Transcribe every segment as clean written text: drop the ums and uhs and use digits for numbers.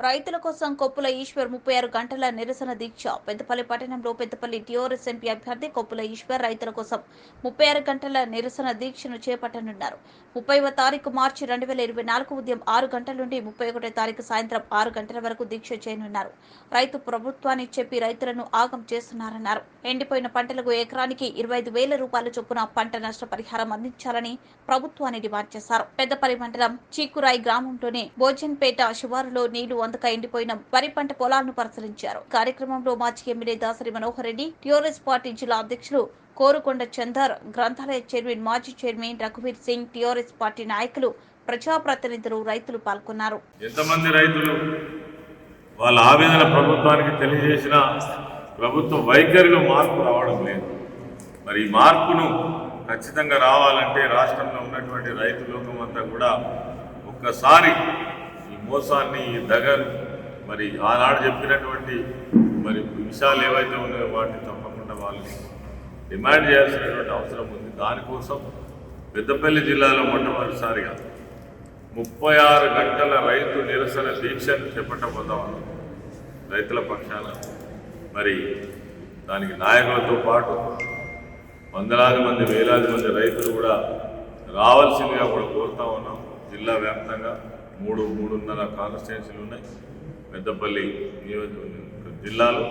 రైతుల కోసం కొప్పుల ఈశ్వర్ 36 గంటల నిరసన దీక్ష. పెద్దపల్లి పట్టణంలో పెద్దపల్లి టీఆర్ఎస్ ఎంపీ అభ్యర్థి కొప్పుల ఈశ్వర్ రైతుల కోసం 36 గంటల నిరసన దీక్షను చేపట్టనున్నారు. 30వ తారీఖు మార్చి 2024 ఉదయం 6 గంటల నుండి 31వ తారీఖు సాయంత్రం 6 గంటల వరకు దీక్ష చేయనున్నారు. రైతు ప్రభుత్వాన్ని చెప్పి రైతులను ఆగం చేస్తున్నారన్నారు. ఎండిపోయిన పంటలకు ఎకరానికి 25,000 రూపాయల చొప్పున పంట నష్ట పరిహారం అందించాలని ప్రభుత్వాన్ని డిమాండ్ చేశారు. పెద్దపల్లి మండలం చీకురాయి గ్రామంలోని భోజన్పేట శివారులో నీళ్లు అందక ఎండిపోయిన వరి పంట పొలాలను పరిశీలించారు. కార్యక్రమంలో మాజీ MLA Dasari Manohar Reddy, TRS party జిల్లా అధ్యక్షులు కోరుకొండ చందర్, గ్రంథాలయ చైర్మన్, మాజీ చైర్మన్ రఘువీర్ సింగ్, టీఆర్ఎస్ పార్టీ నాయకులు, ప్రజాప్రతినిధులు, రైతులు పాల్గొన్నారు. ఎంతమంది రైతులు వాళ్ళ ఆవేదన ప్రభుత్వానికి తెలియజేసిన ప్రభుత్వ వైఖరిలో మార్పు రావడం లేదు. మరి ఈ మార్పును ఖచ్చితంగా రావాలంటే రాష్ట్రంలో ఉన్నటువంటి రైతు లోకం అంతా కూడా ఒక్కసారి ఈ మోసాన్ని, ఈ దగను, మరి ఆనాడు చెప్పినటువంటి మరి విషయాలు ఏవైతే ఉన్నాయో వాటిని తప్పకుండా వాళ్ళని డిమాండ్ చేయాల్సినటువంటి అవసరం ఉంది. దానికోసం పెద్దపల్లి జిల్లాలో మొట్టమొదటిసారిగా 36 గంటల రైతు నిరసన దీక్షను చేపట్టబోతామని రైతుల పక్షాన మరి దానికి నాయకులతో పాటు వందలాది మంది, వేలాది మంది రైతులు కూడా రావాల్సిందిగా కూడా కోరుతా ఉన్నాం. జిల్లా వ్యాప్తంగా 3.5 కాన్స్టిట్యున్సీలు ఉన్నాయి. పెద్దపల్లి జిల్లాలో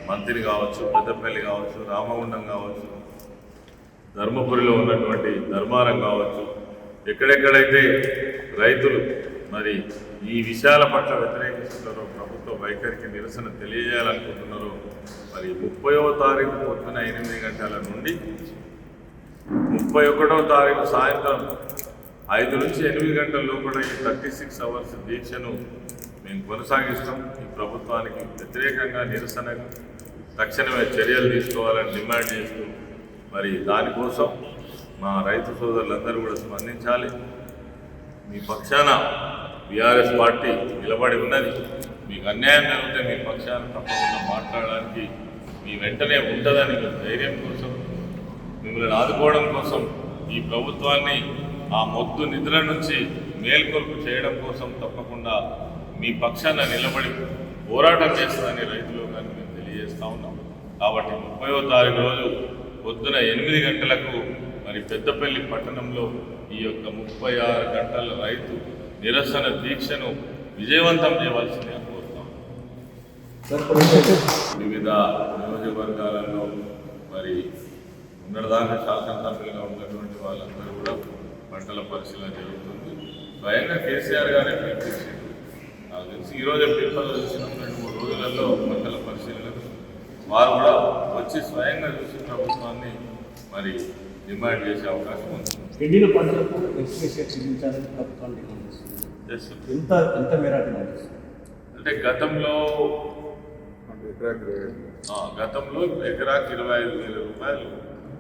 మంత్రి కావచ్చు, పెద్దపల్లి కావచ్చు, రామగుండం కావచ్చు, ధర్మపురిలో ఉన్నటువంటి ధర్మారం కావచ్చు, ఎక్కడెక్కడైతే రైతులు మరి ఈ విషయాల పట్ల వ్యతిరేకిస్తున్నారో, ప్రభుత్వ వైఖరికి నిరసన తెలియజేయాలనుకుంటున్నారో, మరి 30వ తారీఖు పొద్దున 8 గంటల నుండి 31వ తారీఖు సాయంత్రం 5 నుంచి 8 గంటల లోపల ఈ 36 అవర్స్ దీక్షను మేము కొనసాగిస్తాం. ఈ ప్రభుత్వానికి వ్యతిరేకంగా నిరసనగా తక్షణమే చర్యలు తీసుకోవాలని డిమాండ్ చేస్తూ మరి దానికోసం మా రైతు సోదరులందరూ కూడా స్పందించాలి. మీ పక్షాన బీఆర్ఎస్ పార్టీ నిలబడి ఉన్నది. మీకు అన్యాయం జరిగితే మీ పక్షాన తప్పకుండా మాట్లాడడానికి మీ వెంటనే ఉంటుందని ధైర్యం కోసం, మిమ్మల్ని ఆదుకోవడం కోసం, ఈ ప్రభుత్వాన్ని ఆ మొద్దు నిధుల నుంచి మేల్కొల్పు చేయడం కోసం తప్పకుండా మీ పక్షాన నిలబడి పోరాటం చేస్తుందని రైతులు కానీ మేము తెలియజేస్తూ ఉన్నాం. కాబట్టి 30వ తారీఖు రోజు పొద్దున 8 గంటలకు మరి పెద్దపల్లి పట్టణంలో ఈ యొక్క 36 గంటల రైతు నిరసన దీక్షను విజయవంతం చేయవలసిందిగా కోరుతాం. వివిధ నియోజకవర్గాలలో మరి ఉన్నదాకా శాసనసభ్యులుగా ఉన్నటువంటి వాళ్ళందరూ కూడా పంటల పరిశీలన జరుగుతుంది. స్వయంగా కేసీఆర్ గారే పిలిపించారు. నాకు తెలిసి ఈరోజు పేపర్ చూసిన 2-3 రోజులలో పంటల పరిశీలనకు వారు కూడా వచ్చి స్వయంగా చూసి ప్రభుత్వాన్ని మరి డిమాండ్ చేసే అవకాశం ఉంది. ఎండిన పంటలకు ఎక్స్ప్రెస్ చెల్లించాలని ప్రభుత్వాన్ని డిమాండ్ చేస్తుంది. ఎంత మేర డిమాండ్ చేస్తుంది అంటే గతంలో ఎకరాకి 25,000 రూపాయలు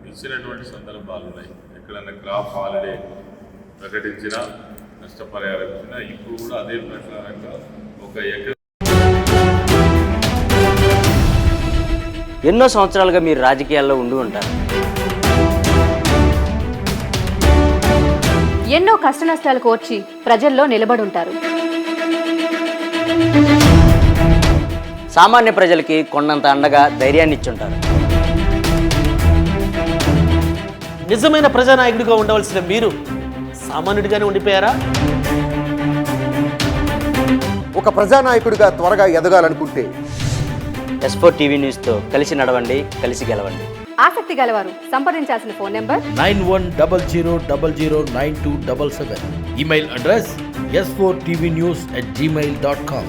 ఇచ్చినటువంటి సందర్భాలు ఉన్నాయి. ఎక్కడన్నా క్రాప్ హాలిడే ప్రకటించినా, నష్టపరిహారం ఇచ్చినా, ఇప్పుడు కూడా అదే ప్రకారంగా ఒక ఎకరా. ఎన్నో సంవత్సరాలుగా మీరు రాజకీయాల్లో ఉండి ఉంటారు. ఎన్నో కష్టనష్టాలు కోర్చి ప్రజల్లో నిలబడి ఉంటారు. సామాన్య ప్రజలకి కొండంత అండగా ధైర్యాన్ని ఇచ్చుంటారు. నిజమైన ప్రజానాయకుడిగా ఉండవలసిన మీరు సామాన్యుడిగానే ఉండిపోయారా? ఒక ప్రజానాయకుడిగా త్వరగా ఎదగాలనుకుంటే S4 టీవీ న్యూస్తో కలిసి నడవండి, కలిసి గెలవండి. ఆసక్తి గలవారు సంప్రదించాల్సిన phone number 9100009277. Email address s4tvnews@gmail.com.